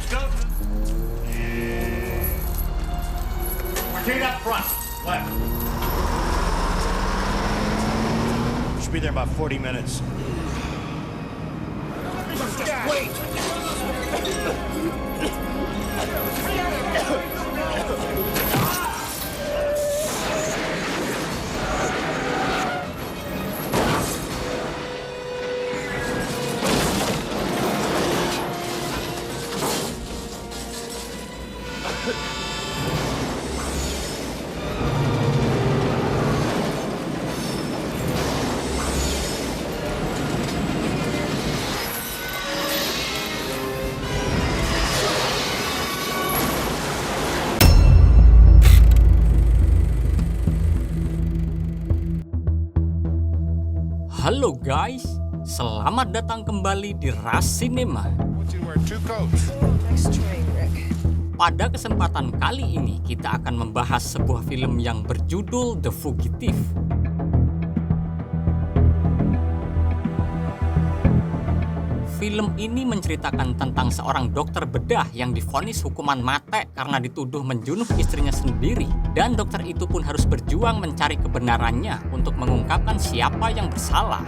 Proceed up front. Left. Should be there about 40 minutes. Wait! Halo guys, selamat datang kembali di Ras Cinema. Pada kesempatan kali ini kita akan membahas sebuah film yang berjudul The Fugitive. Film ini menceritakan tentang seorang dokter bedah yang divonis hukuman mati karena dituduh menjunuh istrinya sendiri, dan dokter itu pun harus berjuang mencari kebenarannya untuk mengungkapkan siapa yang bersalah.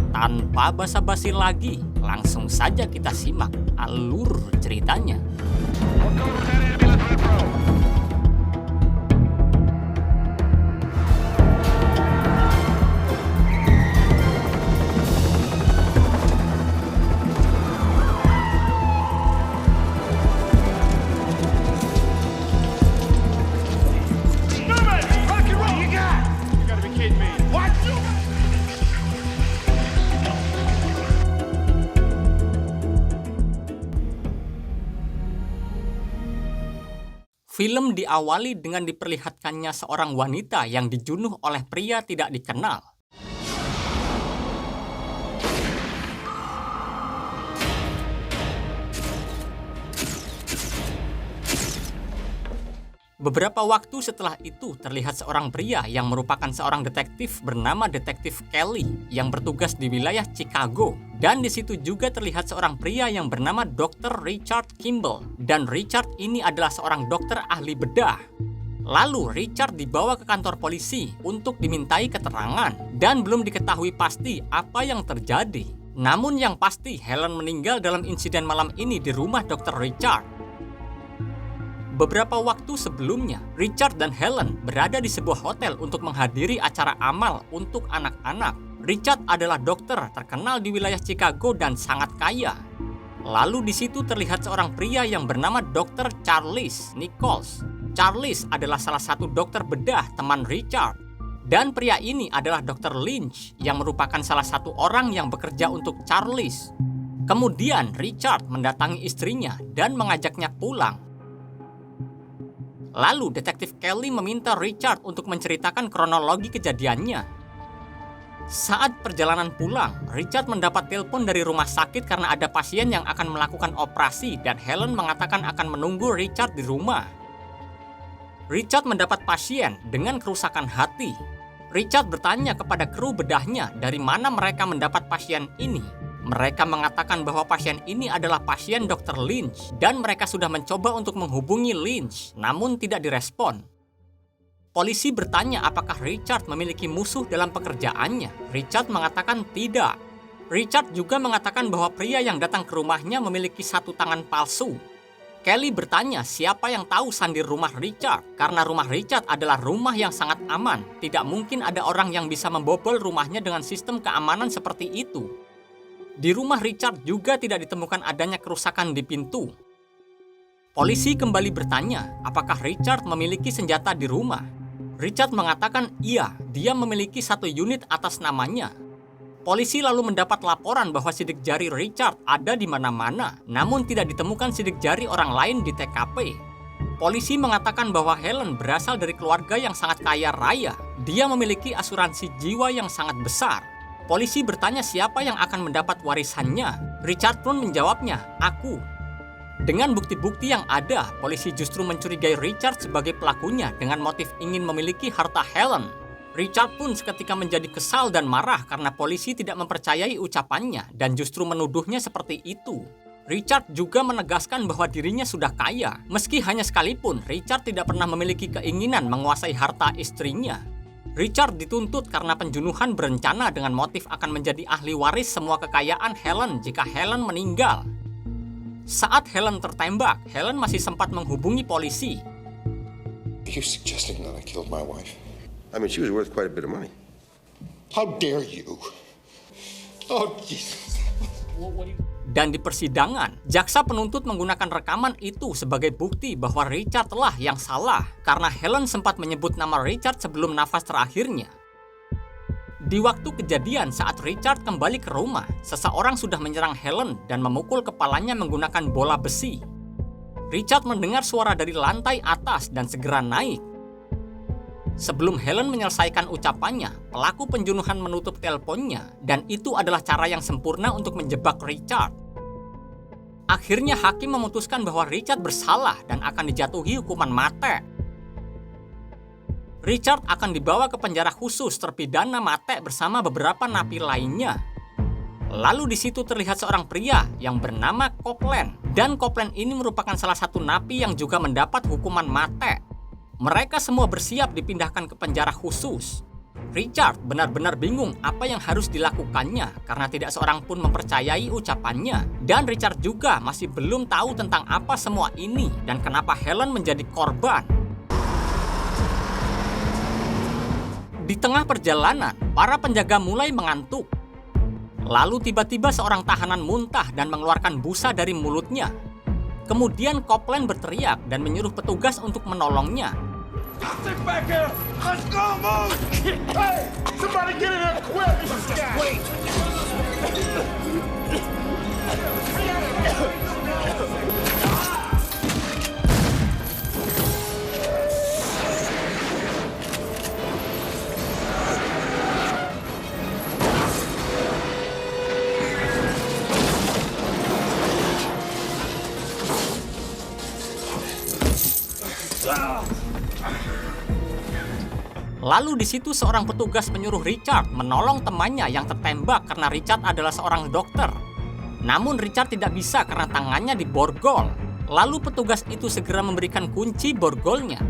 Tanpa basa-basi lagi, langsung saja kita simak alur ceritanya. Film diawali dengan diperlihatkannya seorang wanita yang dijunuh oleh pria tidak dikenal. Beberapa waktu setelah itu terlihat seorang pria yang merupakan seorang detektif bernama Detektif Kelly yang bertugas di wilayah Chicago. Dan di situ juga terlihat seorang pria yang bernama Dr. Richard Kimball. Dan Richard ini adalah seorang dokter ahli bedah. Lalu Richard dibawa ke kantor polisi untuk dimintai keterangan. Dan belum diketahui pasti apa yang terjadi. Namun yang pasti Helen meninggal dalam insiden malam ini di rumah Dr. Richard. Beberapa waktu sebelumnya, Richard dan Helen berada di sebuah hotel untuk menghadiri acara amal untuk anak-anak. Richard adalah dokter terkenal di wilayah Chicago dan sangat kaya. Lalu di situ terlihat seorang pria yang bernama Dr. Charles Nichols. Charles adalah salah satu dokter bedah teman Richard. Dan pria ini adalah Dr. Lynch yang merupakan salah satu orang yang bekerja untuk Charles. Kemudian Richard mendatangi istrinya dan mengajaknya pulang. Lalu detektif Kelly meminta Richard untuk menceritakan kronologi kejadiannya. Saat perjalanan pulang, Richard mendapat telepon dari rumah sakit karena ada pasien yang akan melakukan operasi dan Helen mengatakan akan menunggu Richard di rumah. Richard mendapat pasien dengan kerusakan hati. Richard bertanya kepada kru bedahnya dari mana mereka mendapat pasien ini. Mereka mengatakan bahwa pasien ini adalah pasien Dr. Lynch dan mereka sudah mencoba untuk menghubungi Lynch, namun tidak direspon. Polisi bertanya apakah Richard memiliki musuh dalam pekerjaannya. Richard mengatakan tidak. Richard juga mengatakan bahwa pria yang datang ke rumahnya memiliki satu tangan palsu. Kelly bertanya siapa yang tahu sandir rumah Richard, karena rumah Richard adalah rumah yang sangat aman. Tidak mungkin ada orang yang bisa membobol rumahnya dengan sistem keamanan seperti itu. Di rumah Richard juga tidak ditemukan adanya kerusakan di pintu. Polisi kembali bertanya, apakah Richard memiliki senjata di rumah? Richard mengatakan iya, dia memiliki satu unit atas namanya. Polisi lalu mendapat laporan bahwa sidik jari Richard ada di mana-mana, namun tidak ditemukan sidik jari orang lain di TKP. Polisi mengatakan bahwa Helen berasal dari keluarga yang sangat kaya raya. Dia memiliki asuransi jiwa yang sangat besar. Polisi bertanya siapa yang akan mendapat warisannya. Richard pun menjawabnya, aku. Dengan bukti-bukti yang ada, polisi justru mencurigai Richard sebagai pelakunya dengan motif ingin memiliki harta Helen. Richard pun seketika menjadi kesal dan marah karena polisi tidak mempercayai ucapannya dan justru menuduhnya seperti itu. Richard juga menegaskan bahwa dirinya sudah kaya, meski hanya sekalipun Richard tidak pernah memiliki keinginan menguasai harta istrinya. Richard dituntut karena pembunuhan berencana dengan motif akan menjadi ahli waris semua kekayaan Helen jika Helen meninggal. Saat Helen tertembak, Helen masih sempat menghubungi polisi. Are you suggesting that I killed my wife? I mean, she was worth quite a bit of money. How dare you? Oh, Jesus. Dan di persidangan, jaksa penuntut menggunakan rekaman itu sebagai bukti bahwa Richard lah yang salah karena Helen sempat menyebut nama Richard sebelum nafas terakhirnya. Di waktu kejadian saat Richard kembali ke rumah, seseorang sudah menyerang Helen dan memukul kepalanya menggunakan bola besi. Richard mendengar suara dari lantai atas dan segera naik. Sebelum Helen menyelesaikan ucapannya, pelaku pembunuhan menutup teleponnya dan itu adalah cara yang sempurna untuk menjebak Richard. Akhirnya hakim memutuskan bahwa Richard bersalah dan akan dijatuhi hukuman mati. Richard akan dibawa ke penjara khusus terpidana mati bersama beberapa napi lainnya. Lalu di situ terlihat seorang pria yang bernama Copeland dan Copeland ini merupakan salah satu napi yang juga mendapat hukuman mati. Mereka semua bersiap dipindahkan ke penjara khusus. Richard benar-benar bingung apa yang harus dilakukannya karena tidak seorang pun mempercayai ucapannya. Dan Richard juga masih belum tahu tentang apa semua ini dan kenapa Helen menjadi korban. Di tengah perjalanan, para penjaga mulai mengantuk. Lalu tiba-tiba seorang tahanan muntah dan mengeluarkan busa dari mulutnya. Kemudian Copeland berteriak dan menyuruh petugas untuk menolongnya. Sit back here! Let's go, move! Hey! Somebody get in there quick! Wait! Lalu di situ seorang petugas menyuruh Richard menolong temannya yang tertembak karena Richard adalah seorang dokter. Namun Richard tidak bisa karena tangannya diborgol. Lalu petugas itu segera memberikan kunci borgolnya.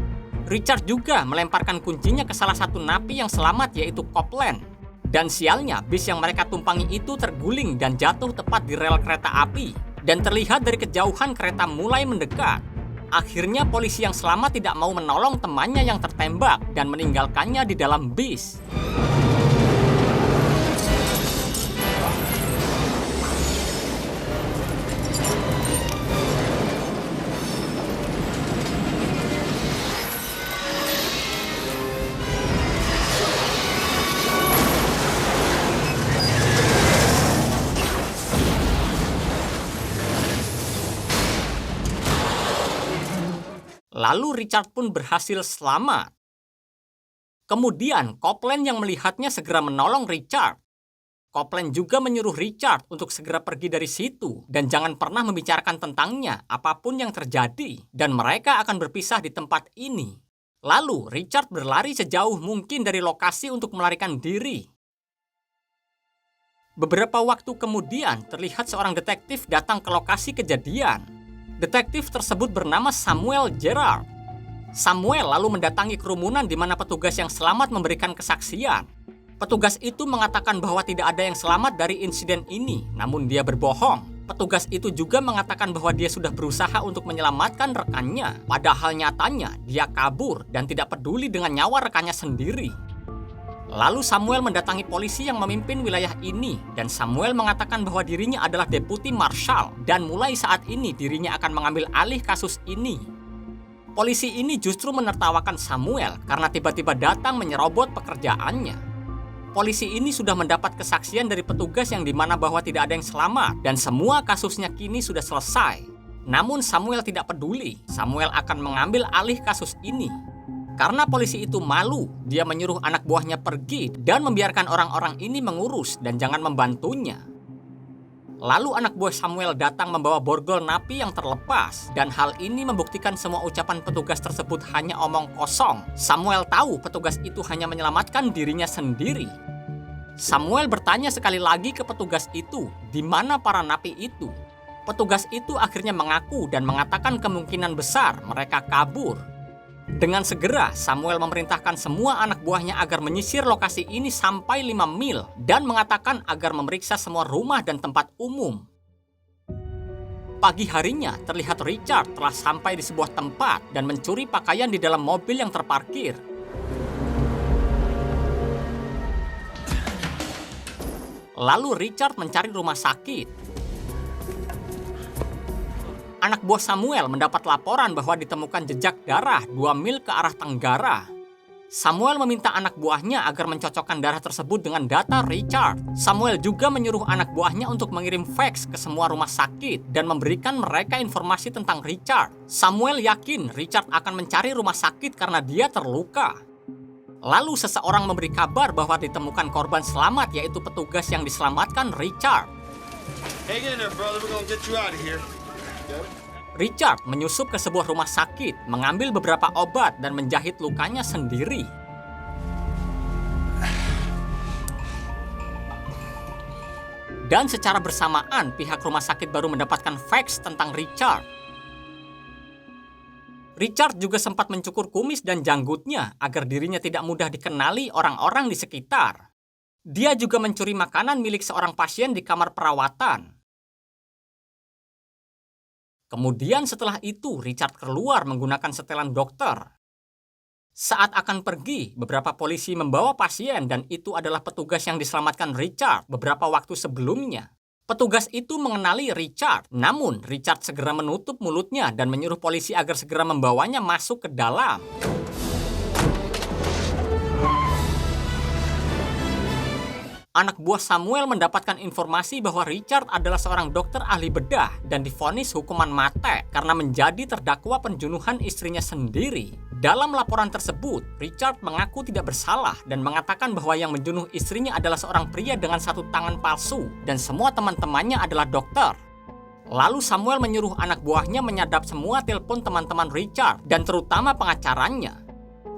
Richard juga melemparkan kuncinya ke salah satu napi yang selamat yaitu Copeland. Dan sialnya bis yang mereka tumpangi itu terguling dan jatuh tepat di rel kereta api. Dan terlihat dari kejauhan kereta mulai mendekat. Akhirnya polisi yang selamat tidak mau menolong temannya yang tertembak dan meninggalkannya di dalam bis. Lalu Richard pun berhasil selamat. Kemudian Copeland yang melihatnya segera menolong Richard. Copeland juga menyuruh Richard untuk segera pergi dari situ dan jangan pernah membicarakan tentangnya apapun yang terjadi dan mereka akan berpisah di tempat ini. Lalu Richard berlari sejauh mungkin dari lokasi untuk melarikan diri. Beberapa waktu kemudian terlihat seorang detektif datang ke lokasi kejadian. Detektif tersebut bernama Samuel Gerard. Samuel lalu mendatangi kerumunan di mana petugas yang selamat memberikan kesaksian. Petugas itu mengatakan bahwa tidak ada yang selamat dari insiden ini, namun dia berbohong. Petugas itu juga mengatakan bahwa dia sudah berusaha untuk menyelamatkan rekannya, padahal nyatanya dia kabur dan tidak peduli dengan nyawa rekannya sendiri. Lalu Samuel mendatangi polisi yang memimpin wilayah ini dan Samuel mengatakan bahwa dirinya adalah deputi marshal dan mulai saat ini dirinya akan mengambil alih kasus ini. Polisi ini justru menertawakan Samuel karena tiba-tiba datang menyerobot pekerjaannya. Polisi ini sudah mendapat kesaksian dari petugas yang dimana bahwa tidak ada yang selamat dan semua kasusnya kini sudah selesai. Namun Samuel tidak peduli, Samuel akan mengambil alih kasus ini. Karena polisi itu malu, dia menyuruh anak buahnya pergi dan membiarkan orang-orang ini mengurus dan jangan membantunya. Lalu anak buah Samuel datang membawa borgol napi yang terlepas, dan hal ini membuktikan semua ucapan petugas tersebut hanya omong kosong. Samuel tahu petugas itu hanya menyelamatkan dirinya sendiri. Samuel bertanya sekali lagi ke petugas itu, di mana para napi itu? Petugas itu akhirnya mengaku dan mengatakan kemungkinan besar mereka kabur. Dengan segera, Samuel memerintahkan semua anak buahnya agar menyisir lokasi ini sampai 5 mil dan mengatakan agar memeriksa semua rumah dan tempat umum. Pagi harinya, terlihat Richard telah sampai di sebuah tempat dan mencuri pakaian di dalam mobil yang terparkir. Lalu Richard mencari rumah sakit. Anak buah Samuel mendapat laporan bahwa ditemukan jejak darah 2 mil ke arah tenggara. Samuel meminta anak buahnya agar mencocokkan darah tersebut dengan data Richard. Samuel juga menyuruh anak buahnya untuk mengirim fax ke semua rumah sakit dan memberikan mereka informasi tentang Richard. Samuel yakin Richard akan mencari rumah sakit karena dia terluka. Lalu seseorang memberi kabar bahwa ditemukan korban selamat, yaitu petugas yang diselamatkan Richard. Hang in there, brother. We're gonna get you out of here. Richard menyusup ke sebuah rumah sakit, mengambil beberapa obat dan menjahit lukanya sendiri. Dan secara bersamaan, pihak rumah sakit baru mendapatkan fax tentang Richard. Richard juga sempat mencukur kumis dan janggutnya agar dirinya tidak mudah dikenali orang-orang di sekitar. Dia juga mencuri makanan milik seorang pasien di kamar perawatan. Kemudian setelah itu, Richard keluar menggunakan setelan dokter. Saat akan pergi, beberapa polisi membawa pasien dan itu adalah petugas yang diselamatkan Richard beberapa waktu sebelumnya. Petugas itu mengenali Richard, namun Richard segera menutup mulutnya dan menyuruh polisi agar segera membawanya masuk ke dalam. Anak buah Samuel mendapatkan informasi bahwa Richard adalah seorang dokter ahli bedah dan divonis hukuman mati karena menjadi terdakwa pembunuhan istrinya sendiri. Dalam laporan tersebut, Richard mengaku tidak bersalah dan mengatakan bahwa yang membunuh istrinya adalah seorang pria dengan 1 tangan palsu dan semua teman-temannya adalah dokter. Lalu Samuel menyuruh anak buahnya menyadap semua telepon teman-teman Richard dan terutama pengacaranya.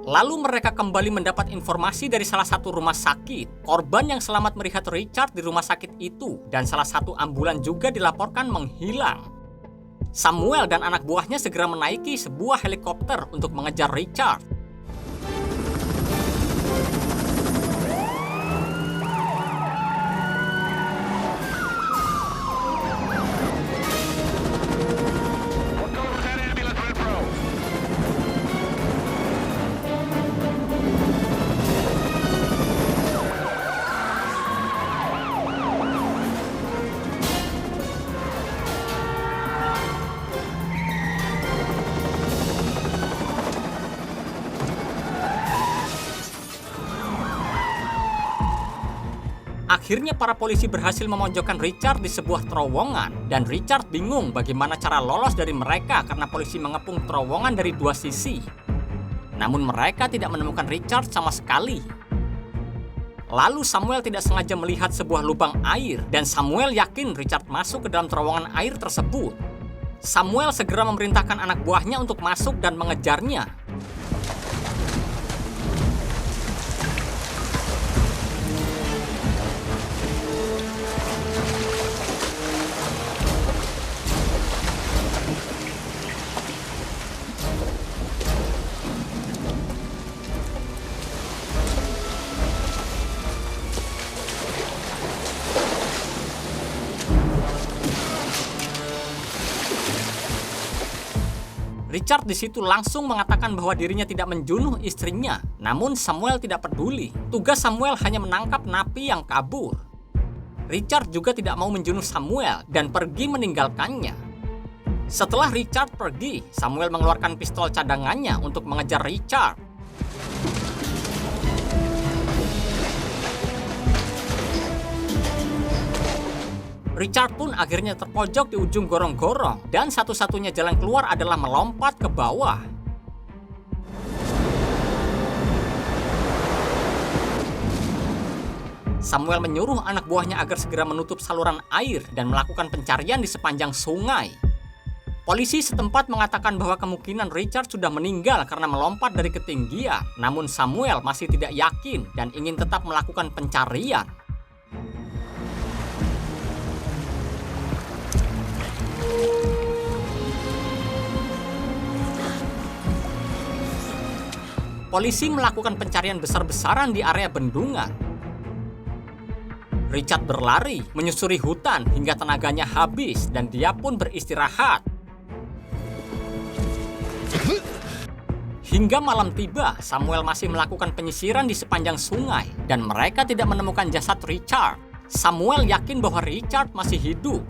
Lalu mereka kembali mendapat informasi dari salah satu rumah sakit. Korban yang selamat melihat Richard di rumah sakit itu dan salah satu ambulan juga dilaporkan menghilang. Samuel dan anak buahnya segera menaiki sebuah helikopter untuk mengejar Richard. Akhirnya para polisi berhasil memojokkan Richard di sebuah terowongan dan Richard bingung bagaimana cara lolos dari mereka karena polisi mengepung terowongan dari 2 sisi. Namun mereka tidak menemukan Richard sama sekali. Lalu Samuel tidak sengaja melihat sebuah lubang air dan Samuel yakin Richard masuk ke dalam terowongan air tersebut. Samuel segera memerintahkan anak buahnya untuk masuk dan mengejarnya. Richard di situ langsung mengatakan bahwa dirinya tidak membunuh istrinya, namun Samuel tidak peduli. Tugas Samuel hanya menangkap napi yang kabur. Richard juga tidak mau membunuh Samuel dan pergi meninggalkannya. Setelah Richard pergi, Samuel mengeluarkan pistol cadangannya untuk mengejar Richard. Richard pun akhirnya terpojok di ujung gorong-gorong dan satu-satunya jalan keluar adalah melompat ke bawah. Samuel menyuruh anak buahnya agar segera menutup saluran air dan melakukan pencarian di sepanjang sungai. Polisi setempat mengatakan bahwa kemungkinan Richard sudah meninggal karena melompat dari ketinggian. Namun Samuel masih tidak yakin dan ingin tetap melakukan pencarian. Polisi melakukan pencarian besar-besaran di area bendungan. Richard berlari, menyusuri hutan hingga tenaganya habis dan dia pun beristirahat. Hingga malam tiba, Samuel masih melakukan penyisiran di sepanjang sungai dan mereka tidak menemukan jasad Richard. Samuel yakin bahwa Richard masih hidup.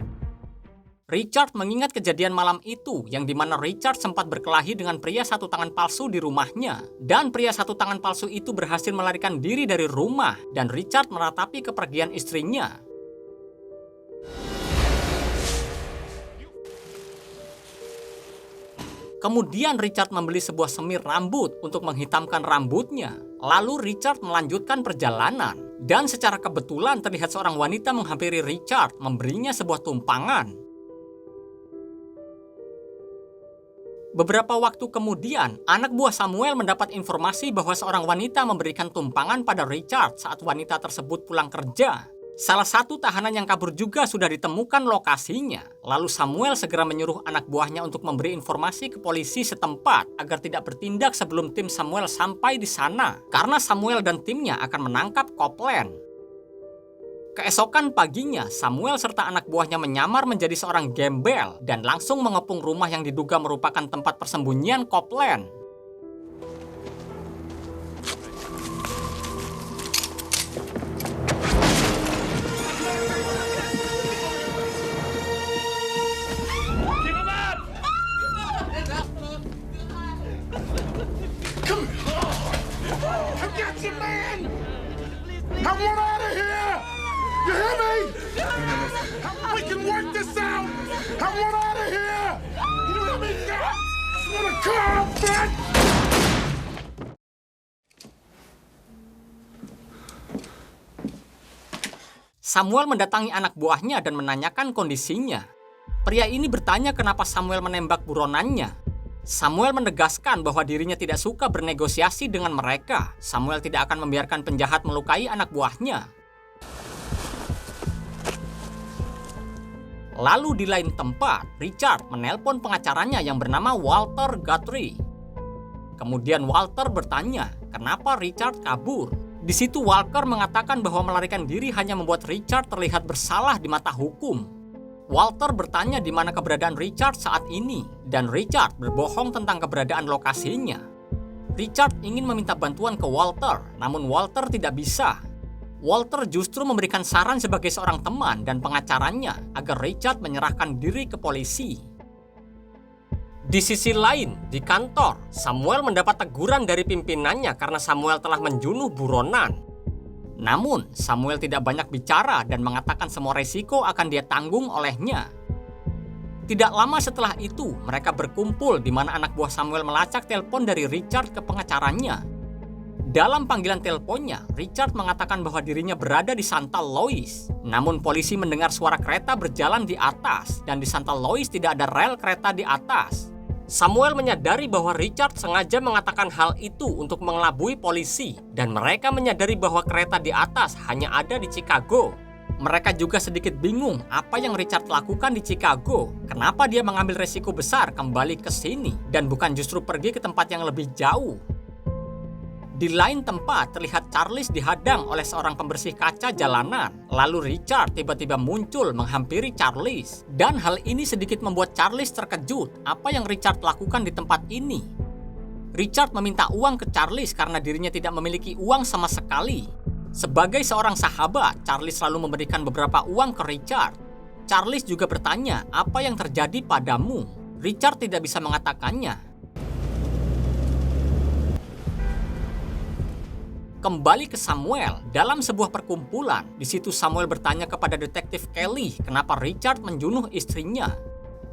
Richard mengingat kejadian malam itu yang dimana Richard sempat berkelahi dengan pria satu tangan palsu di rumahnya. Dan pria satu tangan palsu itu berhasil melarikan diri dari rumah dan Richard meratapi kepergian istrinya. Kemudian Richard membeli sebuah semir rambut untuk menghitamkan rambutnya. Lalu Richard melanjutkan perjalanan. Dan secara kebetulan terlihat seorang wanita menghampiri Richard, memberinya sebuah tumpangan. Beberapa waktu kemudian, anak buah Samuel mendapat informasi bahwa seorang wanita memberikan tumpangan pada Richard saat wanita tersebut pulang kerja. Salah satu tahanan yang kabur juga sudah ditemukan lokasinya. Lalu Samuel segera menyuruh anak buahnya untuk memberi informasi ke polisi setempat agar tidak bertindak sebelum tim Samuel sampai di sana. Karena Samuel dan timnya akan menangkap Copeland. Keesokan paginya, Samuel serta anak buahnya menyamar menjadi seorang gembel dan langsung mengepung rumah yang diduga merupakan tempat persembunyian Copeland. I want out of here! You hear me? We can work this out! I want out of here! You let me go! I wanna come, man! Samuel mendatangi anak buahnya dan menanyakan kondisinya. Pria ini bertanya kenapa Samuel menembak buronannya. Samuel menegaskan bahwa dirinya tidak suka bernegosiasi dengan mereka. Samuel tidak akan membiarkan penjahat melukai anak buahnya. Lalu di lain tempat, Richard menelpon pengacaranya yang bernama Walter Guthrie. Kemudian Walter bertanya, kenapa Richard kabur? Di situ Walker mengatakan bahwa melarikan diri hanya membuat Richard terlihat bersalah di mata hukum. Walter bertanya di mana keberadaan Richard saat ini, dan Richard berbohong tentang keberadaan lokasinya. Richard ingin meminta bantuan ke Walter, namun Walter tidak bisa. Walter justru memberikan saran sebagai seorang teman dan pengacaranya agar Richard menyerahkan diri ke polisi. Di sisi lain, di kantor, Samuel mendapat teguran dari pimpinannya karena Samuel telah menjunuh buronan. Namun, Samuel tidak banyak bicara dan mengatakan semua resiko akan dia tanggung olehnya. Tidak lama setelah itu, mereka berkumpul di mana anak buah Samuel melacak telepon dari Richard ke pengacaranya. Dalam panggilan teleponnya, Richard mengatakan bahwa dirinya berada di Santa Lois. Namun polisi mendengar suara kereta berjalan di atas, dan di Santa Lois tidak ada rel kereta di atas. Samuel menyadari bahwa Richard sengaja mengatakan hal itu untuk mengelabui polisi, dan mereka menyadari bahwa kereta di atas hanya ada di Chicago. Mereka juga sedikit bingung apa yang Richard lakukan di Chicago. Kenapa dia mengambil resiko besar kembali ke sini dan bukan justru pergi ke tempat yang lebih jauh. Di lain tempat terlihat Charles dihadang oleh seorang pembersih kaca jalanan. Lalu Richard tiba-tiba muncul menghampiri Charles. Dan hal ini sedikit membuat Charles terkejut apa yang Richard lakukan di tempat ini. Richard meminta uang ke Charles karena dirinya tidak memiliki uang sama sekali. Sebagai seorang sahabat, Charles selalu memberikan beberapa uang ke Richard. Charles juga bertanya apa yang terjadi padamu. Richard tidak bisa mengatakannya. Kembali ke Samuel, dalam sebuah perkumpulan, di situ Samuel bertanya kepada detektif Kelly kenapa Richard menjunuh istrinya.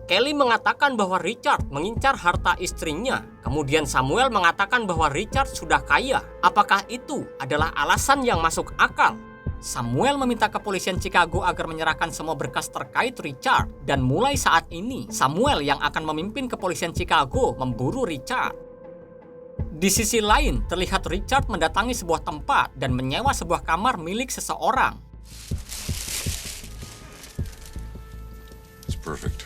Kelly mengatakan bahwa Richard mengincar harta istrinya. Kemudian Samuel mengatakan bahwa Richard sudah kaya. Apakah itu adalah alasan yang masuk akal? Samuel meminta kepolisian Chicago agar menyerahkan semua berkas terkait Richard, dan mulai saat ini Samuel yang akan memimpin kepolisian Chicago memburu Richard. Di sisi lain, terlihat Richard mendatangi sebuah tempat dan menyewa sebuah kamar milik seseorang. It's perfect.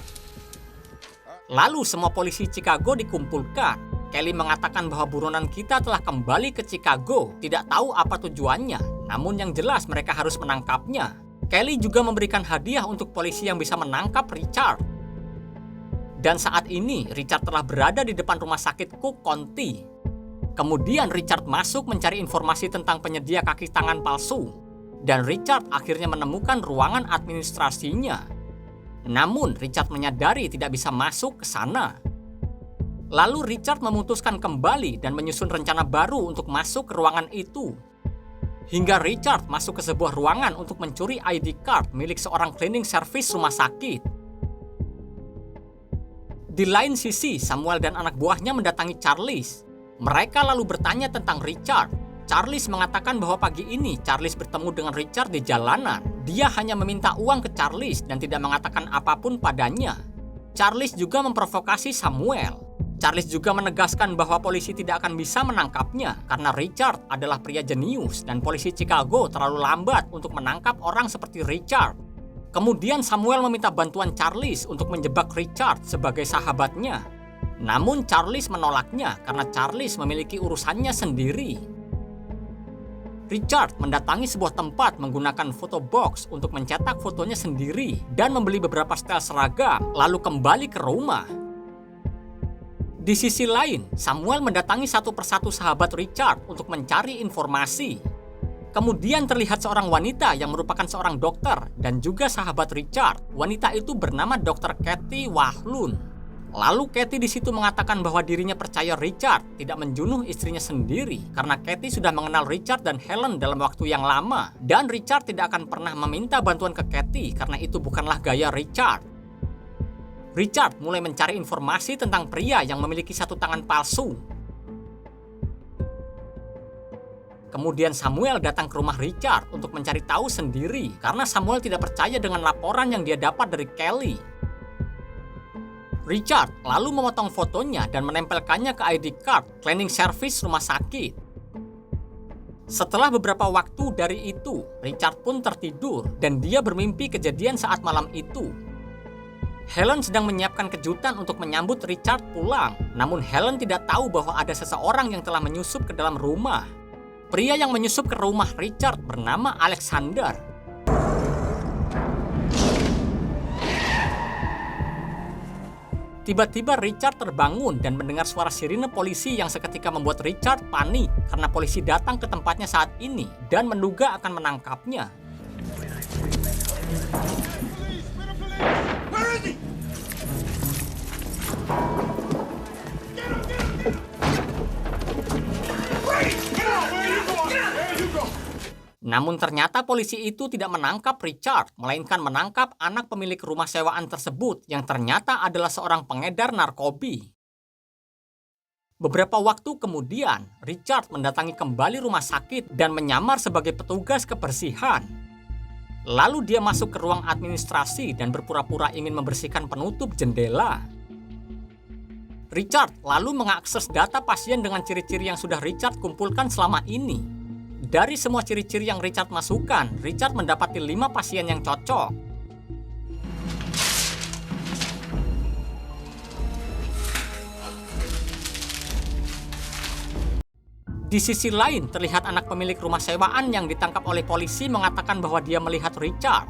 Lalu semua polisi Chicago dikumpulkan. Kelly mengatakan bahwa buronan kita telah kembali ke Chicago, tidak tahu apa tujuannya, namun yang jelas mereka harus menangkapnya. Kelly juga memberikan hadiah untuk polisi yang bisa menangkap Richard. Dan saat ini, Richard telah berada di depan rumah sakit Cook County. Kemudian Richard masuk mencari informasi tentang penyedia kaki tangan palsu. Dan Richard akhirnya menemukan ruangan administrasinya. Namun, Richard menyadari tidak bisa masuk ke sana. Lalu Richard memutuskan kembali dan menyusun rencana baru untuk masuk ke ruangan itu. Hingga Richard masuk ke sebuah ruangan untuk mencuri ID card milik seorang cleaning service rumah sakit. Di lain sisi, Samuel dan anak buahnya mendatangi Charles. Mereka lalu bertanya tentang Richard. Charles mengatakan bahwa pagi ini Charles bertemu dengan Richard di jalanan. Dia hanya meminta uang ke Charles dan tidak mengatakan apapun padanya. Charles juga memprovokasi Samuel. Charles juga menegaskan bahwa polisi tidak akan bisa menangkapnya karena Richard adalah pria jenius dan polisi Chicago terlalu lambat untuk menangkap orang seperti Richard. Kemudian Samuel meminta bantuan Charles untuk menjebak Richard sebagai sahabatnya. Namun Charles menolaknya karena Charles memiliki urusannya sendiri. Richard mendatangi sebuah tempat menggunakan foto box untuk mencetak fotonya sendiri dan membeli beberapa setel seragam, lalu kembali ke rumah. Di sisi lain, Samuel mendatangi satu persatu sahabat Richard untuk mencari informasi. Kemudian terlihat seorang wanita yang merupakan seorang dokter dan juga sahabat Richard. Wanita itu bernama Dr. Kathy Wahlund. Lalu Kathy di situ mengatakan bahwa dirinya percaya Richard tidak menjunuh istrinya sendiri karena Kathy sudah mengenal Richard dan Helen dalam waktu yang lama dan Richard tidak akan pernah meminta bantuan ke Kathy karena itu bukanlah gaya Richard. Richard mulai mencari informasi tentang pria yang memiliki satu tangan palsu. Kemudian Samuel datang ke rumah Richard untuk mencari tahu sendiri karena Samuel tidak percaya dengan laporan yang dia dapat dari Kelly. Richard lalu memotong fotonya dan menempelkannya ke ID card cleaning service rumah sakit. Setelah beberapa waktu dari itu, Richard pun tertidur dan dia bermimpi kejadian saat malam itu. Helen sedang menyiapkan kejutan untuk menyambut Richard pulang. Namun Helen tidak tahu bahwa ada seseorang yang telah menyusup ke dalam rumah. Pria yang menyusup ke rumah Richard bernama Alexander. Tiba-tiba Richard terbangun dan mendengar suara sirine polisi yang seketika membuat Richard panik karena polisi datang ke tempatnya saat ini dan menduga akan menangkapnya. Namun ternyata polisi itu tidak menangkap Richard, melainkan menangkap anak pemilik rumah sewaan tersebut yang ternyata adalah seorang pengedar narkoba. Beberapa waktu kemudian, Richard mendatangi kembali rumah sakit dan menyamar sebagai petugas kebersihan. Lalu dia masuk ke ruang administrasi dan berpura-pura ingin membersihkan penutup jendela. Richard lalu mengakses data pasien dengan ciri-ciri yang sudah Richard kumpulkan selama ini. Dari semua ciri-ciri yang Richard masukkan, Richard mendapati 5 pasien yang cocok. Di sisi lain, terlihat anak pemilik rumah sewaan yang ditangkap oleh polisi mengatakan bahwa dia melihat Richard.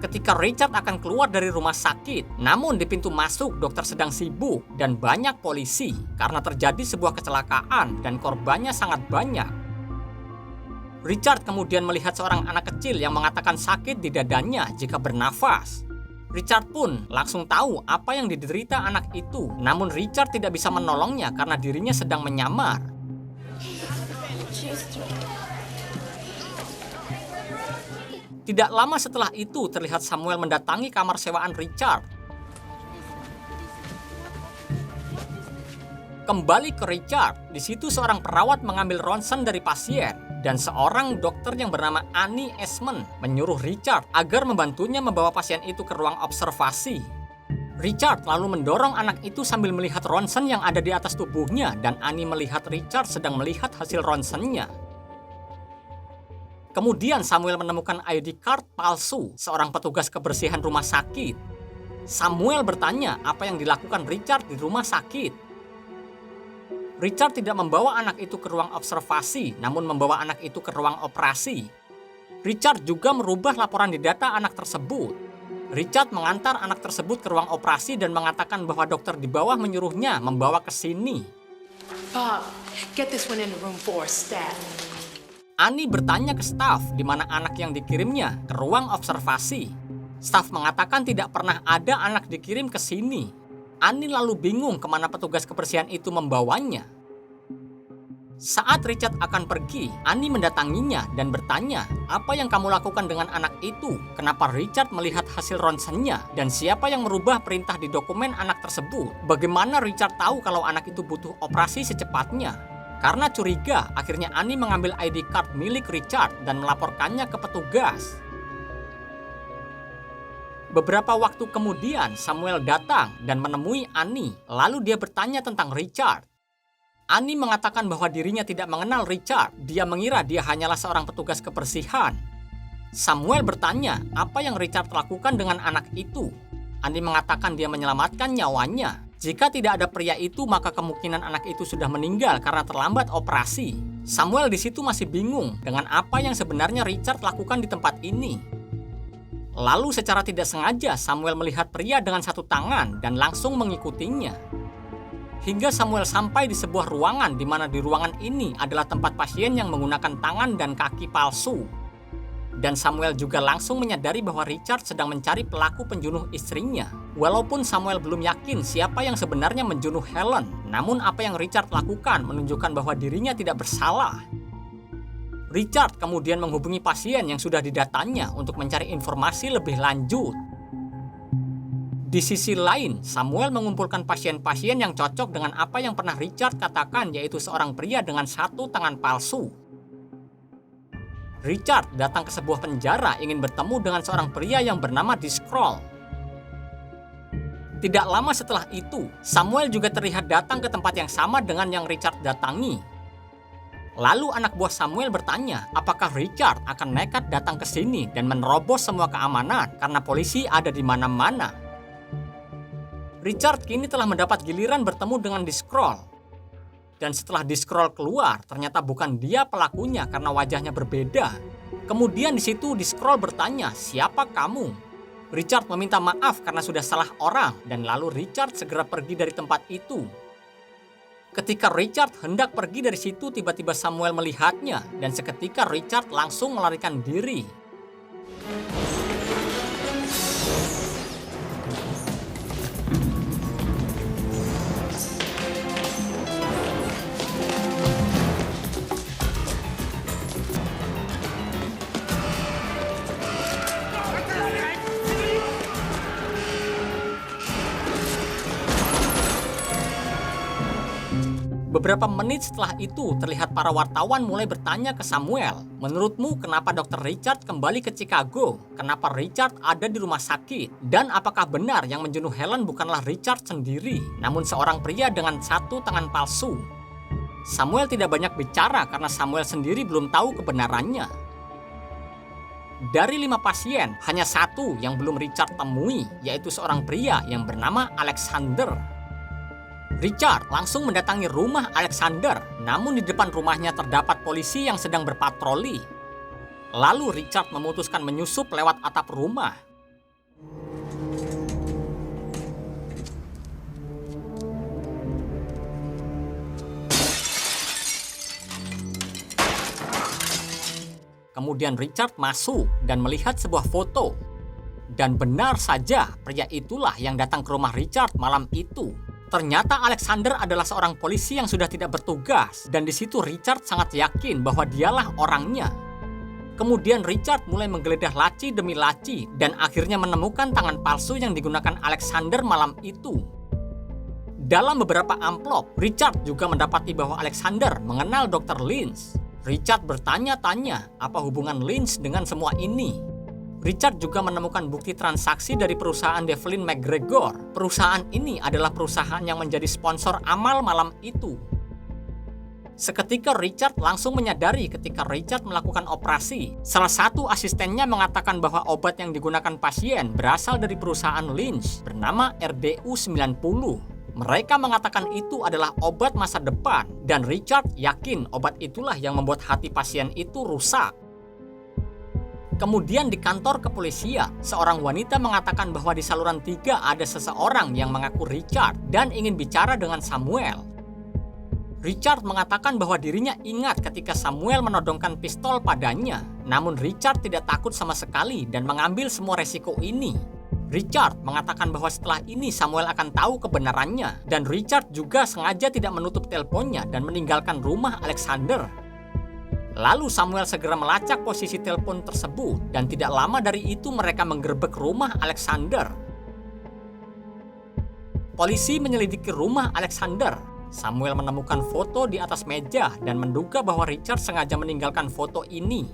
Ketika Richard akan keluar dari rumah sakit, namun di pintu masuk dokter sedang sibuk dan banyak polisi karena terjadi sebuah kecelakaan dan korbannya sangat banyak. Richard kemudian melihat seorang anak kecil yang mengatakan sakit di dadanya jika bernafas. Richard pun langsung tahu apa yang diderita anak itu, namun Richard tidak bisa menolongnya karena dirinya sedang menyamar. Tidak lama setelah itu terlihat Samuel mendatangi kamar sewaan Richard. Kembali ke Richard, di situ seorang perawat mengambil ronsen dari pasien. Dan seorang dokter yang bernama Annie Esmond menyuruh Richard agar membantunya membawa pasien itu ke ruang observasi. Richard lalu mendorong anak itu sambil melihat ronsen yang ada di atas tubuhnya, dan Annie melihat Richard sedang melihat hasil ronsennya. Kemudian Samuel menemukan ID card palsu seorang petugas kebersihan rumah sakit. Samuel bertanya apa yang dilakukan Richard di rumah sakit. Richard tidak membawa anak itu ke ruang observasi, namun membawa anak itu ke ruang operasi. Richard juga merubah laporan di data anak tersebut. Richard mengantar anak tersebut ke ruang operasi dan mengatakan bahwa dokter di bawah menyuruhnya membawa ke sini. Bob, get this one in room 4, staff. Annie bertanya ke staf di mana anak yang dikirimnya ke ruang observasi. Staf mengatakan tidak pernah ada anak dikirim ke sini. Annie lalu bingung kemana petugas kebersihan itu membawanya. Saat Richard akan pergi, Annie mendatanginya dan bertanya, apa yang kamu lakukan dengan anak itu? Kenapa Richard melihat hasil ronsennya? Dan siapa yang merubah perintah di dokumen anak tersebut? Bagaimana Richard tahu kalau anak itu butuh operasi secepatnya? Karena curiga, akhirnya Annie mengambil ID card milik Richard dan melaporkannya ke petugas. Beberapa waktu kemudian, Samuel datang dan menemui Annie. Lalu dia bertanya tentang Richard. Annie mengatakan bahwa dirinya tidak mengenal Richard. Dia mengira dia hanyalah seorang petugas kebersihan. Samuel bertanya apa yang Richard lakukan dengan anak itu. Annie mengatakan dia menyelamatkan nyawanya. Jika tidak ada pria itu, maka kemungkinan anak itu sudah meninggal karena terlambat operasi. Samuel di situ masih bingung dengan apa yang sebenarnya Richard lakukan di tempat ini. Lalu secara tidak sengaja Samuel melihat pria dengan satu tangan dan langsung mengikutinya. Hingga Samuel sampai di sebuah ruangan di mana di ruangan ini adalah tempat pasien yang menggunakan tangan dan kaki palsu. Dan Samuel juga langsung menyadari bahwa Richard sedang mencari pelaku penjunuh istrinya. Walaupun Samuel belum yakin siapa yang sebenarnya menjunuh Helen, namun apa yang Richard lakukan menunjukkan bahwa dirinya tidak bersalah. Richard kemudian menghubungi pasien yang sudah didatanya untuk mencari informasi lebih lanjut. Di sisi lain, Samuel mengumpulkan pasien-pasien yang cocok dengan apa yang pernah Richard katakan, yaitu seorang pria dengan satu tangan palsu. Richard datang ke sebuah penjara ingin bertemu dengan seorang pria yang bernama Discroll. Tidak lama setelah itu, Samuel juga terlihat datang ke tempat yang sama dengan yang Richard datangi. Lalu anak buah Samuel bertanya, apakah Richard akan nekat datang ke sini dan menerobos semua keamanan karena polisi ada di mana-mana. Richard kini telah mendapat giliran bertemu dengan Discroll. Dan setelah Discroll keluar, ternyata bukan dia pelakunya karena wajahnya berbeda. Kemudian di situ Discroll bertanya, siapa kamu? Richard meminta maaf karena sudah salah orang, dan lalu Richard segera pergi dari tempat itu. Ketika Richard hendak pergi dari situ, tiba-tiba Samuel melihatnya, dan seketika Richard langsung melarikan diri. Beberapa menit setelah itu, terlihat para wartawan mulai bertanya ke Samuel, menurutmu kenapa Dr. Richard kembali ke Chicago? Kenapa Richard ada di rumah sakit? Dan apakah benar yang membunuh Helen bukanlah Richard sendiri, namun seorang pria dengan satu tangan palsu? Samuel tidak banyak bicara karena Samuel sendiri belum tahu kebenarannya. Dari 5 pasien, hanya satu yang belum Richard temui, yaitu seorang pria yang bernama Alexander. Richard langsung mendatangi rumah Alexander, namun di depan rumahnya terdapat polisi yang sedang berpatroli. Lalu Richard memutuskan menyusup lewat atap rumah. Kemudian Richard masuk dan melihat sebuah foto. Dan benar saja, pria itulah yang datang ke rumah Richard malam itu. Ternyata Alexander adalah seorang polisi yang sudah tidak bertugas, dan di situ Richard sangat yakin bahwa dialah orangnya. Kemudian Richard mulai menggeledah laci demi laci dan akhirnya menemukan tangan palsu yang digunakan Alexander malam itu. Dalam beberapa amplop, Richard juga mendapati bahwa Alexander mengenal Dr. Lynch. Richard bertanya-tanya apa hubungan Lynch dengan semua ini. Richard juga menemukan bukti transaksi dari perusahaan Devlin McGregor. Perusahaan ini adalah perusahaan yang menjadi sponsor amal malam itu. Seketika Richard langsung menyadari ketika Richard melakukan operasi. Salah satu asistennya mengatakan bahwa obat yang digunakan pasien berasal dari perusahaan Lynch bernama RDU-90. Mereka mengatakan itu adalah obat masa depan dan Richard yakin obat itulah yang membuat hati pasien itu rusak. Kemudian di kantor kepolisian, seorang wanita mengatakan bahwa di saluran 3 ada seseorang yang mengaku Richard dan ingin bicara dengan Samuel. Richard mengatakan bahwa dirinya ingat ketika Samuel menodongkan pistol padanya, namun Richard tidak takut sama sekali dan mengambil semua resiko ini. Richard mengatakan bahwa setelah ini Samuel akan tahu kebenarannya, dan Richard juga sengaja tidak menutup teleponnya dan meninggalkan rumah Alexander. Lalu Samuel segera melacak posisi telepon tersebut, dan tidak lama dari itu mereka menggerebek rumah Alexander. Polisi menyelidiki rumah Alexander. Samuel menemukan foto di atas meja dan menduga bahwa Richard sengaja meninggalkan foto ini.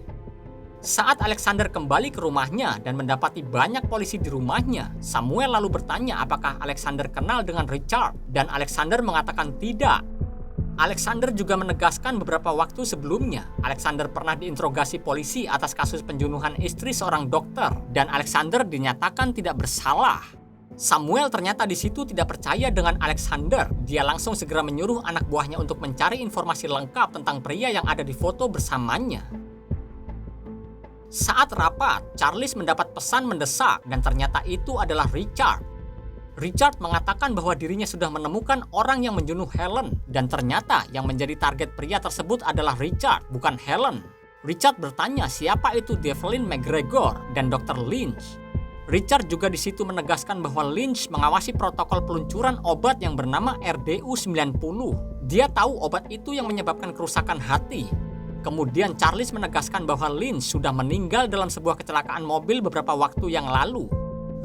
Saat Alexander kembali ke rumahnya dan mendapati banyak polisi di rumahnya, Samuel lalu bertanya apakah Alexander kenal dengan Richard, dan Alexander mengatakan tidak. Alexander juga menegaskan beberapa waktu sebelumnya, Alexander pernah diinterogasi polisi atas kasus pembunuhan istri seorang dokter, dan Alexander dinyatakan tidak bersalah. Samuel ternyata di situ tidak percaya dengan Alexander. Dia langsung segera menyuruh anak buahnya untuk mencari informasi lengkap tentang pria yang ada di foto bersamanya. Saat rapat, Charles mendapat pesan mendesak dan ternyata itu adalah Richard. Richard mengatakan bahwa dirinya sudah menemukan orang yang membunuh Helen, dan ternyata yang menjadi target pria tersebut adalah Richard, bukan Helen. Richard bertanya siapa itu Devlin McGregor dan Dr. Lynch. Richard juga di situ menegaskan bahwa Lynch mengawasi protokol peluncuran obat yang bernama RDU-90. Dia tahu obat itu yang menyebabkan kerusakan hati. Kemudian Charles menegaskan bahwa Lynch sudah meninggal dalam sebuah kecelakaan mobil beberapa waktu yang lalu.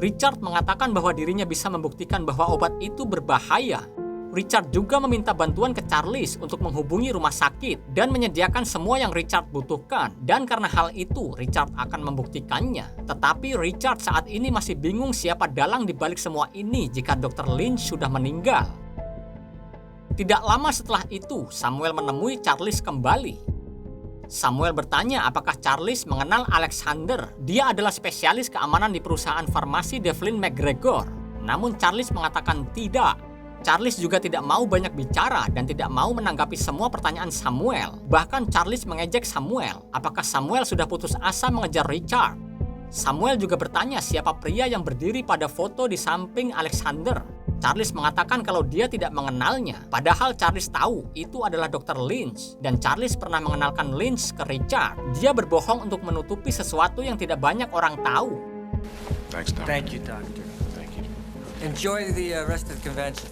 Richard mengatakan bahwa dirinya bisa membuktikan bahwa obat itu berbahaya. Richard juga meminta bantuan ke Charles untuk menghubungi rumah sakit dan menyediakan semua yang Richard butuhkan. Dan karena hal itu, Richard akan membuktikannya. Tetapi Richard saat ini masih bingung siapa dalang di balik semua ini jika Dr. Lynch sudah meninggal. Tidak lama setelah itu, Samuel menemui Charles kembali. Samuel bertanya apakah Charles mengenal Alexander. Dia adalah spesialis keamanan di perusahaan farmasi Devlin McGregor. Namun Charles mengatakan tidak. Charles juga tidak mau banyak bicara dan tidak mau menanggapi semua pertanyaan Samuel. Bahkan Charles mengejek Samuel, apakah Samuel sudah putus asa mengejar Richard. Samuel juga bertanya siapa pria yang berdiri pada foto di samping Alexander. Charles mengatakan kalau dia tidak mengenalnya, padahal Charles tahu itu adalah Dr. Lynch, dan Charles pernah mengenalkan Lynch ke Richard. Dia berbohong untuk menutupi sesuatu yang tidak banyak orang tahu. Thanks, Doctor. Thank you, Doctor. Thank you. Enjoy the rest of the convention.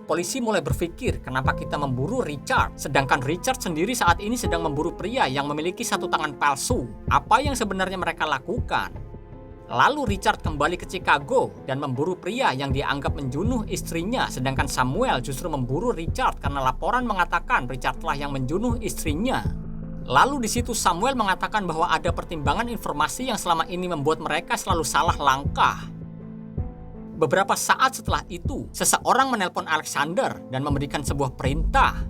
Polisi mulai berpikir kenapa kita memburu Richard, sedangkan Richard sendiri saat ini sedang memburu pria yang memiliki satu tangan palsu. Apa yang sebenarnya mereka lakukan? Lalu Richard kembali ke Chicago dan memburu pria yang dianggap membunuh istrinya, sedangkan Samuel justru memburu Richard karena laporan mengatakan Richard telah yang membunuh istrinya. Lalu di situ Samuel mengatakan bahwa ada pertimbangan informasi yang selama ini membuat mereka selalu salah langkah. Beberapa saat setelah itu, seseorang menelpon Alexander dan memberikan sebuah perintah.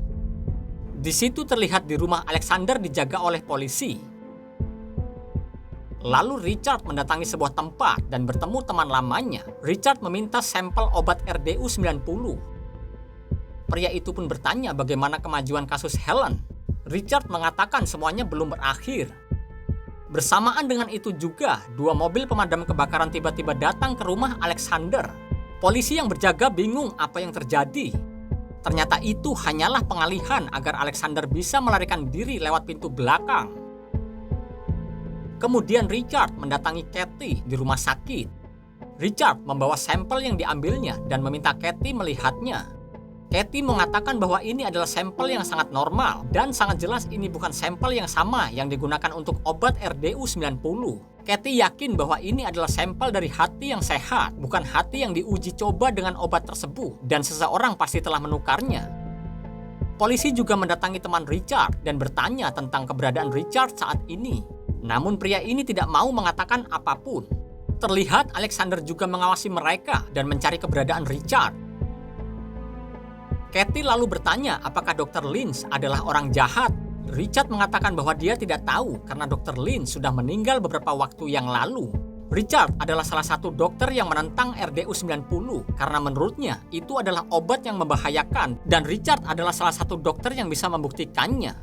Di situ terlihat di rumah Alexander dijaga oleh polisi. Lalu Richard mendatangi sebuah tempat dan bertemu teman lamanya. Richard meminta sampel obat RDU-90. Pria itu pun bertanya bagaimana kemajuan kasus Helen. Richard mengatakan semuanya belum berakhir. Bersamaan dengan itu juga, 2 mobil pemadam kebakaran tiba-tiba datang ke rumah Alexander. Polisi yang berjaga bingung apa yang terjadi. Ternyata itu hanyalah pengalihan agar Alexander bisa melarikan diri lewat pintu belakang. Kemudian Richard mendatangi Kathy di rumah sakit. Richard membawa sampel yang diambilnya dan meminta Kathy melihatnya. Kathy mengatakan bahwa ini adalah sampel yang sangat normal dan sangat jelas ini bukan sampel yang sama yang digunakan untuk obat RDU-90. Kathy yakin bahwa ini adalah sampel dari hati yang sehat, bukan hati yang diuji coba dengan obat tersebut, dan seseorang pasti telah menukarnya. Polisi juga mendatangi teman Richard dan bertanya tentang keberadaan Richard saat ini. Namun pria ini tidak mau mengatakan apapun. Terlihat Alexander juga mengawasi mereka dan mencari keberadaan Richard. Kathy lalu bertanya apakah Dr. Lynch adalah orang jahat. Richard mengatakan bahwa dia tidak tahu karena Dr. Lynch sudah meninggal beberapa waktu yang lalu. Richard adalah salah satu dokter yang menentang RDU-90 karena menurutnya itu adalah obat yang membahayakan dan Richard adalah salah satu dokter yang bisa membuktikannya.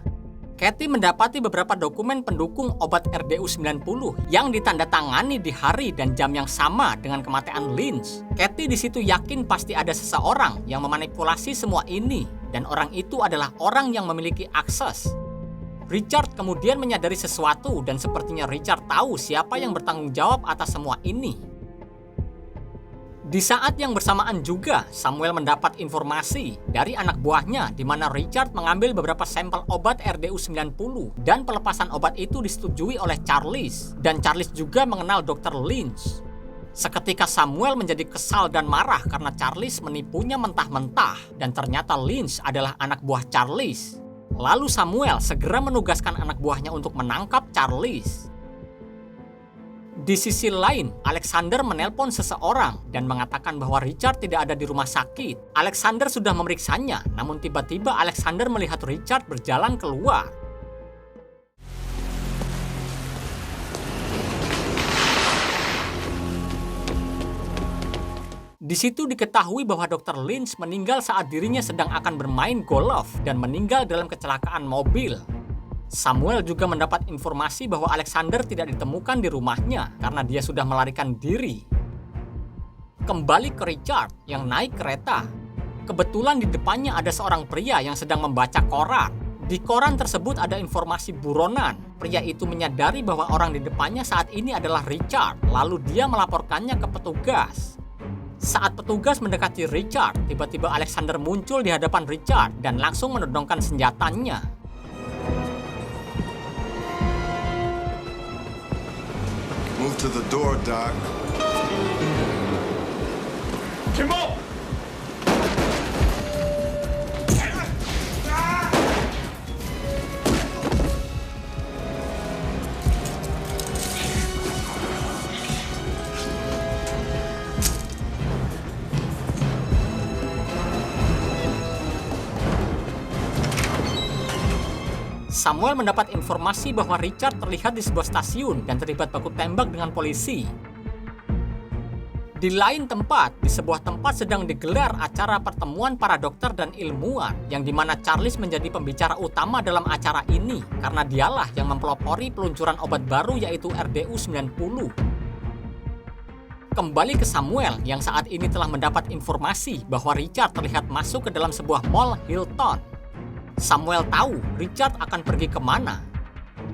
Kathy mendapati beberapa dokumen pendukung obat RDU-90 yang ditandatangani di hari dan jam yang sama dengan kematian Lynch. Kathy di situ yakin pasti ada seseorang yang memanipulasi semua ini dan orang itu adalah orang yang memiliki akses. Richard kemudian menyadari sesuatu dan sepertinya Richard tahu siapa yang bertanggung jawab atas semua ini. Di saat yang bersamaan juga, Samuel mendapat informasi dari anak buahnya di mana Richard mengambil beberapa sampel obat RDU-90 dan pelepasan obat itu disetujui oleh Charles dan Charles juga mengenal Dr. Lynch. Seketika Samuel menjadi kesal dan marah karena Charles menipunya mentah-mentah dan ternyata Lynch adalah anak buah Charles. Lalu Samuel segera menugaskan anak buahnya untuk menangkap Charles. Di sisi lain, Alexander menelpon seseorang dan mengatakan bahwa Richard tidak ada di rumah sakit. Alexander sudah memeriksanya, namun tiba-tiba Alexander melihat Richard berjalan keluar. Di situ diketahui bahwa Dr. Lynch meninggal saat dirinya sedang akan bermain golf dan meninggal dalam kecelakaan mobil. Samuel juga mendapat informasi bahwa Alexander tidak ditemukan di rumahnya karena dia sudah melarikan diri. Kembali ke Richard yang naik kereta. Kebetulan di depannya ada seorang pria yang sedang membaca koran. Di koran tersebut ada informasi buronan. Pria itu menyadari bahwa orang di depannya saat ini adalah Richard, lalu dia melaporkannya ke petugas. Saat petugas mendekati Richard, tiba-tiba Alexander muncul di hadapan Richard dan langsung menodongkan senjatanya. Move to the door, Doc. Come on! Samuel mendapat informasi bahwa Richard terlihat di sebuah stasiun dan terlibat baku tembak dengan polisi. Di lain tempat, di sebuah tempat sedang digelar acara pertemuan para dokter dan ilmuwan, yang dimana Charles menjadi pembicara utama dalam acara ini, karena dialah yang mempelopori peluncuran obat baru yaitu RDU-90. Kembali ke Samuel yang saat ini telah mendapat informasi bahwa Richard terlihat masuk ke dalam sebuah mall Hilton. Samuel tahu Richard akan pergi kemana.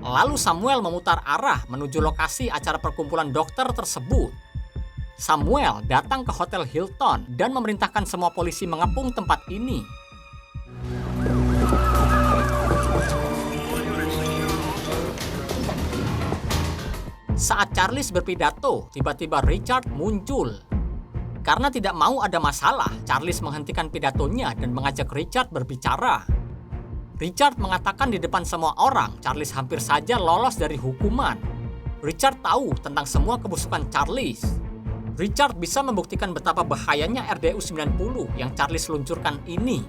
Lalu Samuel memutar arah menuju lokasi acara perkumpulan dokter tersebut. Samuel datang ke Hotel Hilton dan memerintahkan semua polisi mengepung tempat ini. Saat Charles berpidato, tiba-tiba Richard muncul. Karena tidak mau ada masalah, Charles menghentikan pidatonya dan mengajak Richard berbicara. Richard mengatakan di depan semua orang, Charles hampir saja lolos dari hukuman. Richard tahu tentang semua kebusukan Charles. Richard bisa membuktikan betapa bahayanya RDU-90 yang Charles luncurkan ini.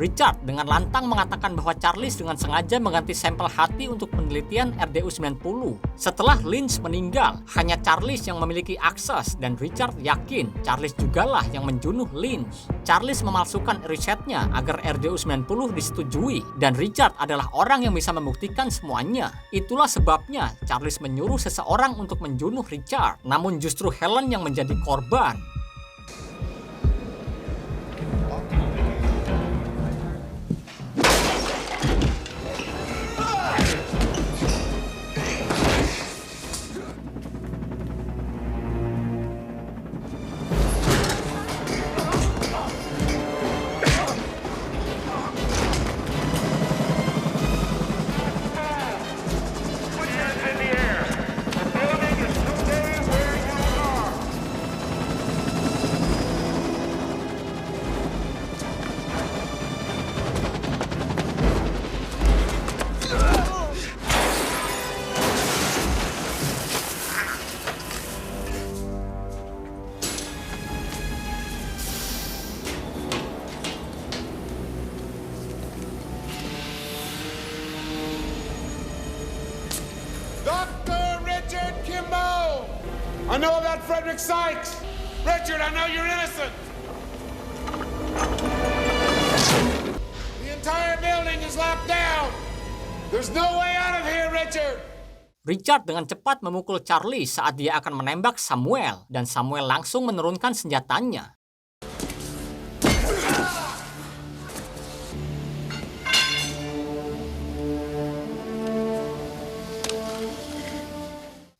Richard dengan lantang mengatakan bahwa Charles dengan sengaja mengganti sampel hati untuk penelitian RDU-90. Setelah Lynch meninggal, hanya Charles yang memiliki akses dan Richard yakin Charles jugalah yang menjunuh Lynch. Charles memalsukan risetnya agar RDU-90 disetujui dan Richard adalah orang yang bisa membuktikan semuanya. Itulah sebabnya Charles menyuruh seseorang untuk menjunuh Richard, namun justru Helen yang menjadi korban. I know about Frederick Sykes. Richard, I know you're innocent. The entire building is locked down. There's no way out of here, Richard. Richard dengan cepat memukul Charlie saat dia akan menembak Samuel, dan Samuel langsung menurunkan senjatanya.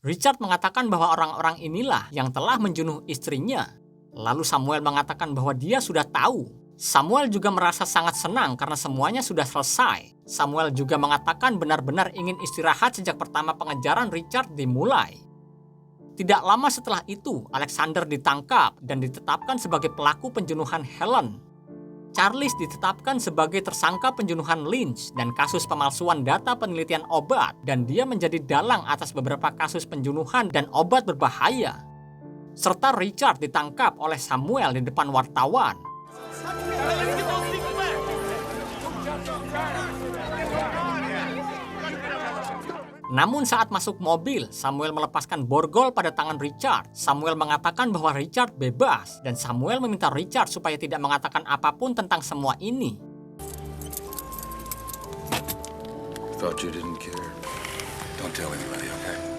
Richard mengatakan bahwa orang-orang inilah yang telah menjunuh istrinya. Lalu Samuel mengatakan bahwa dia sudah tahu. Samuel juga merasa sangat senang karena semuanya sudah selesai. Samuel juga mengatakan benar-benar ingin istirahat sejak pertama pengejaran Richard dimulai. Tidak lama setelah itu, Alexander ditangkap dan ditetapkan sebagai pelaku penjunuhan Helen. Charles ditetapkan sebagai tersangka penjunuhan Lynch dan kasus pemalsuan data penelitian obat, dan dia menjadi dalang atas beberapa kasus penjunuhan dan obat berbahaya. Serta Richard ditangkap oleh Samuel di depan wartawan. Namun saat masuk mobil, Samuel melepaskan borgol pada tangan Richard. Samuel mengatakan bahwa Richard bebas, dan Samuel meminta Richard supaya tidak mengatakan apapun tentang semua ini. Thought you didn't care. Don't tell anybody, okay?